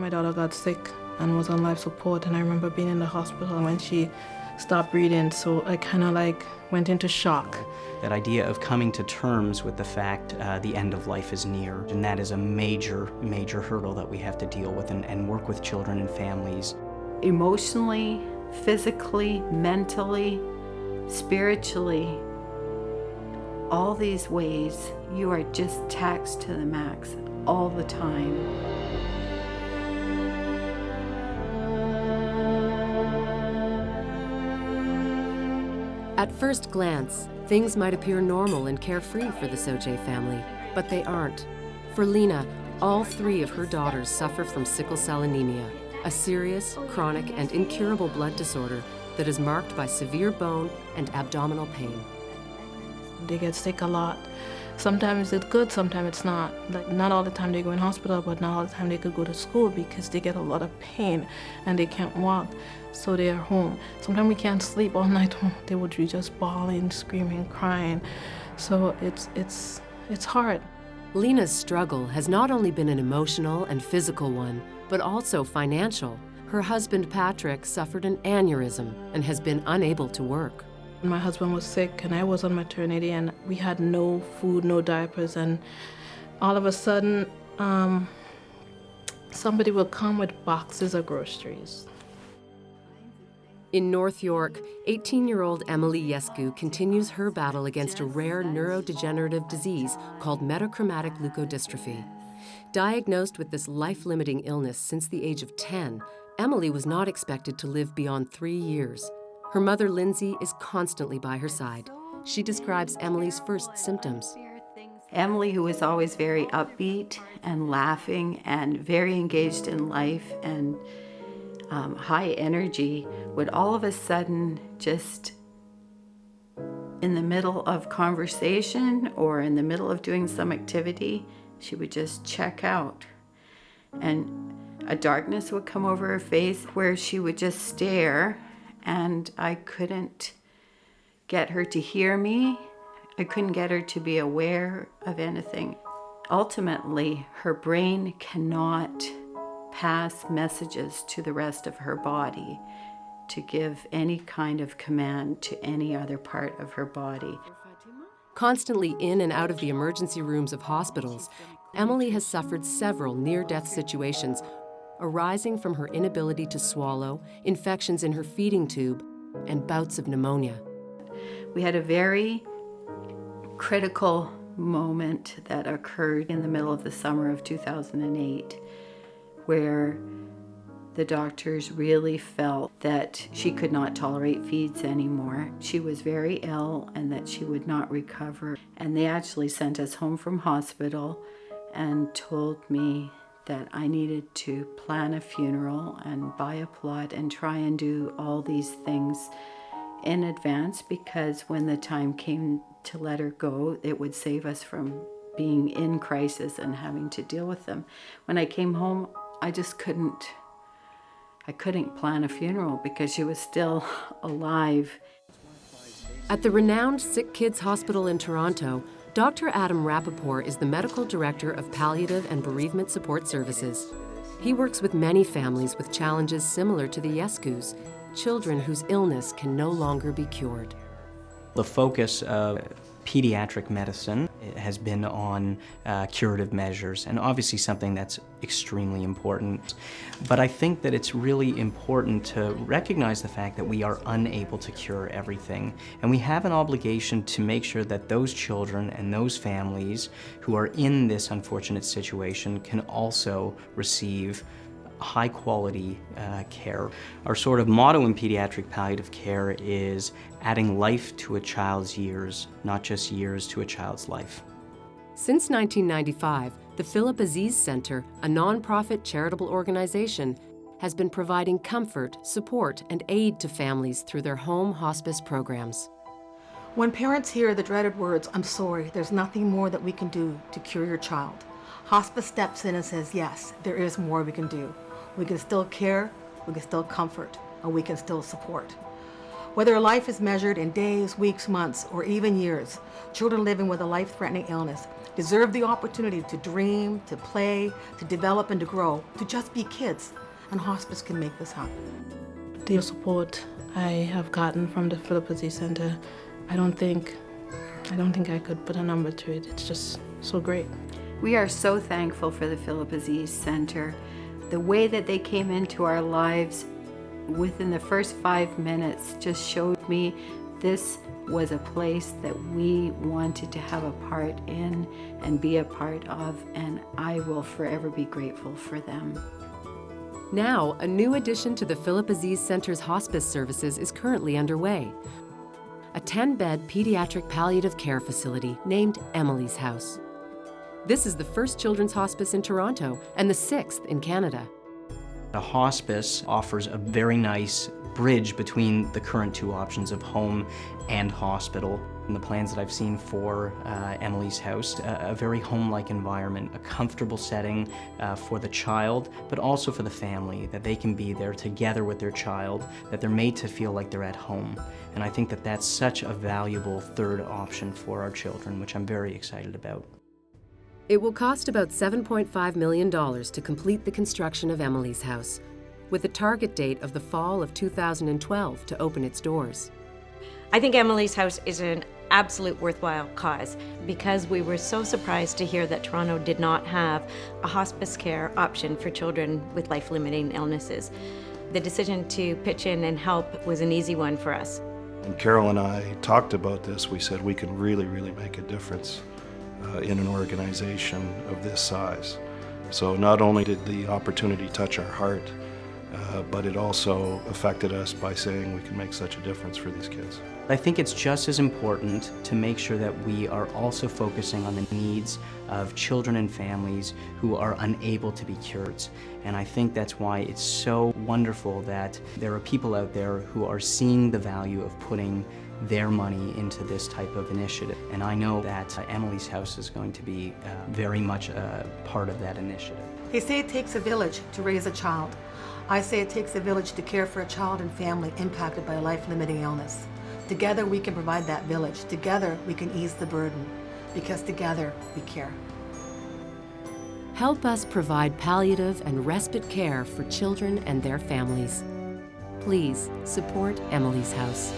My daughter got sick and was on life support, and I remember being in the hospital when she stopped breathing, so I kind of like went into shock. That idea of coming to terms with the fact the end of life is near, and that is a major, major hurdle that we have to deal with and work with children and families. Emotionally, physically, mentally, spiritually, all these ways, you are just taxed to the max all the time. At first glance, things might appear normal and carefree for the Soje family, but they aren't. For Lena, all three of her daughters suffer from sickle cell anemia, a serious, chronic, and incurable blood disorder that is marked by severe bone and abdominal pain. They get sick a lot. Sometimes it's good, sometimes it's not. Like, not all the time they go in hospital, but not all the time they could go to school because they get a lot of pain and they can't walk, so they are home. Sometimes we can't sleep all night. They would be just bawling, screaming, crying. So it's hard. Lena's struggle has not only been an emotional and physical one, but also financial. Her husband, Patrick, suffered an aneurysm and has been unable to work. My husband was sick and I was on maternity, and we had no food, no diapers, and all of a sudden, somebody will come with boxes of groceries. In North York, 18-year-old Emily Yescu continues her battle against a rare neurodegenerative disease called metachromatic leukodystrophy. Diagnosed with this life-limiting illness since the age of 10, Emily was not expected to live beyond 3 years. Her mother, Lindsay, is constantly by her side. She describes Emily's first symptoms. Emily, who was always very upbeat and laughing and very engaged in life and high energy, would all of a sudden just in the middle of conversation or in the middle of doing some activity, she would just check out. And a darkness would come over her face where she would just stare, and I couldn't get her to hear me. I couldn't get her to be aware of anything. Ultimately, her brain cannot pass messages to the rest of her body to give any kind of command to any other part of her body. Constantly in and out of the emergency rooms of hospitals, Emily has suffered several near-death situations arising from her inability to swallow, infections in her feeding tube, and bouts of pneumonia. We had a very critical moment that occurred in the middle of the summer of 2008, where the doctors really felt that she could not tolerate feeds anymore. She was very ill and that she would not recover. And they actually sent us home from hospital and told me that I needed to plan a funeral and buy a plot and try and do all these things in advance, because when the time came to let her go, it would save us from being in crisis and having to deal with them. When I came home, I couldn't plan a funeral because she was still alive. At the renowned Sick Kids Hospital in Toronto, Dr. Adam Rappaport is the medical director of palliative and bereavement support services. He works with many families with challenges similar to the Yescus, children whose illness can no longer be cured. The focus of pediatric medicine has been on curative measures, and obviously something that's extremely important. But I think that it's really important to recognize the fact that we are unable to cure everything, and we have an obligation to make sure that those children and those families who are in this unfortunate situation can also receive high-quality care. Our sort of motto in pediatric palliative care is adding life to a child's years, not just years to a child's life. Since 1995, the Philip Aziz Center, a nonprofit charitable organization, has been providing comfort, support, and aid to families through their home hospice programs. When parents hear the dreaded words, "I'm sorry, there's nothing more that we can do to cure your child," hospice steps in and says, yes, there is more we can do. We can still care, we can still comfort, and we can still support. Whether life is measured in days, weeks, months, or even years, children living with a life-threatening illness deserve the opportunity to dream, to play, to develop and to grow, to just be kids, and hospice can make this happen. The support I have gotten from the Philip Aziz Center, I don't think I could put a number to it. It's just so great. We are so thankful for the Philip Aziz Center. The way that they came into our lives within the first 5 minutes just showed me this was a place that we wanted to have a part in and be a part of, and I will forever be grateful for them. Now, a new addition to the Philip Aziz Center's hospice services is currently underway. A 10-bed pediatric palliative care facility named Emily's House. This is the first children's hospice in Toronto and the 6th in Canada. The hospice offers a very nice bridge between the current two options of home and hospital. And the plans that I've seen for Emily's House, a very home-like environment, a comfortable setting for the child, but also for the family, that they can be there together with their child, that they're made to feel like they're at home. And I think that that's such a valuable third option for our children, which I'm very excited about. It will cost about $7.5 million to complete the construction of Emily's House, with a target date of the fall of 2012 to open its doors. I think Emily's House is an absolute worthwhile cause because we were so surprised to hear that Toronto did not have a hospice care option for children with life-limiting illnesses. The decision to pitch in and help was an easy one for us. When Carol and I talked about this, we said we can really make a difference in an organization of this size. So not only did the opportunity touch our heart, but it also affected us by saying we can make such a difference for these kids. I think it's just as important to make sure that we are also focusing on the needs of children and families who are unable to be cured. And I think that's why it's so wonderful that there are people out there who are seeing the value of putting their money into this type of initiative. And I know that Emily's House is going to be very much a part of that initiative. They say it takes a village to raise a child. I say it takes a village to care for a child and family impacted by a life-limiting illness. Together we can provide that village. Together we can ease the burden, because together we care. Help us provide palliative and respite care for children and their families. Please support Emily's House.